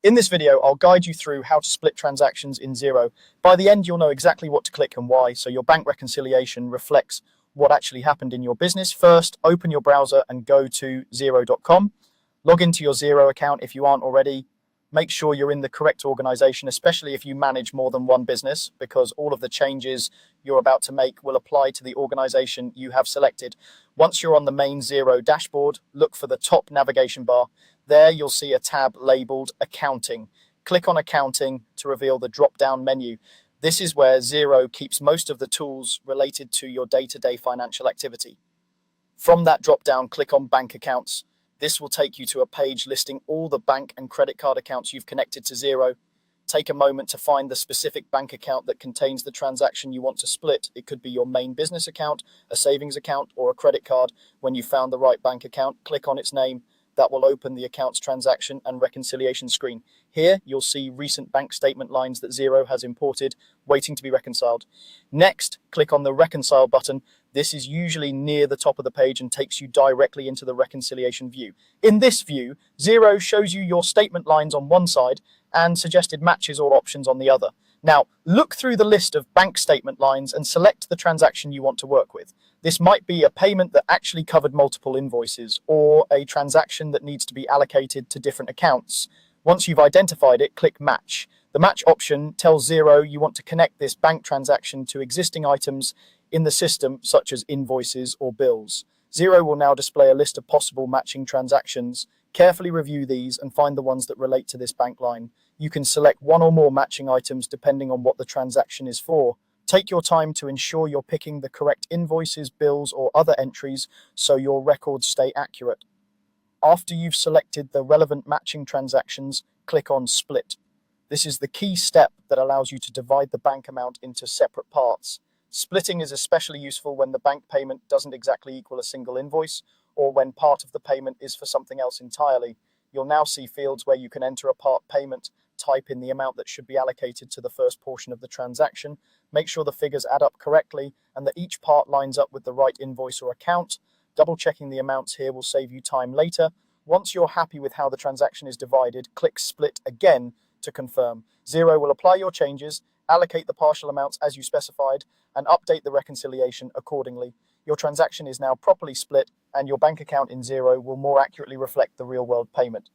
In this video, I'll guide you through how to split transactions in Xero. By the end, you'll know exactly what to click and why, so your bank reconciliation reflects what actually happened in your business. First, open your browser and go to Xero.com. Log into your Xero account if you aren't already. Make sure you're in the correct organization, especially if you manage more than one business, because all of the changes you're about to make will apply to the organization you have selected. Once you're on the main Xero dashboard, look for the top navigation bar. There you'll see a tab labeled Accounting. Click on Accounting to reveal the drop-down menu. This is where Xero keeps most of the tools related to your day-to-day financial activity. From that drop-down, click on Bank Accounts. This will take you to a page listing all the bank and credit card accounts you've connected to Xero. Take a moment to find the specific bank account that contains the transaction you want to split. It could be your main business account, a savings account, or a credit card. When you found the right bank account, click on its name. That will open the account's transaction and reconciliation screen. Here, you'll see recent bank statement lines that Xero has imported, waiting to be reconciled. Next, click on the Reconcile button. This is usually near the top of the page and takes you directly into the reconciliation view. In this view, Xero shows you your statement lines on one side and suggested matches or options on the other. Now, look through the list of bank statement lines and select the transaction you want to work with. This might be a payment that actually covered multiple invoices, or a transaction that needs to be allocated to different accounts. Once you've identified it, click Match. The Match option tells Xero you want to connect this bank transaction to existing items in the system, such as invoices or bills. Xero will now display a list of possible matching transactions. Carefully review these and find the ones that relate to this bank line. You can select one or more matching items depending on what the transaction is for. Take your time to ensure you're picking the correct invoices, bills, or other entries so your records stay accurate. After you've selected the relevant matching transactions, click on Split. This is the key step that allows you to divide the bank amount into separate parts. Splitting is especially useful when the bank payment doesn't exactly equal a single invoice, or when part of the payment is for something else entirely. You'll now see fields where you can enter a part payment, type in the amount that should be allocated to the first portion of the transaction, make sure the figures add up correctly and that each part lines up with the right invoice or account. Double checking the amounts here will save you time later. Once you're happy with how the transaction is divided, click Split again to confirm. Xero will apply your changes, allocate the partial amounts as you specified, and update the reconciliation accordingly. Your transaction is now properly split, and your bank account in Xero will more accurately reflect the real-world payment.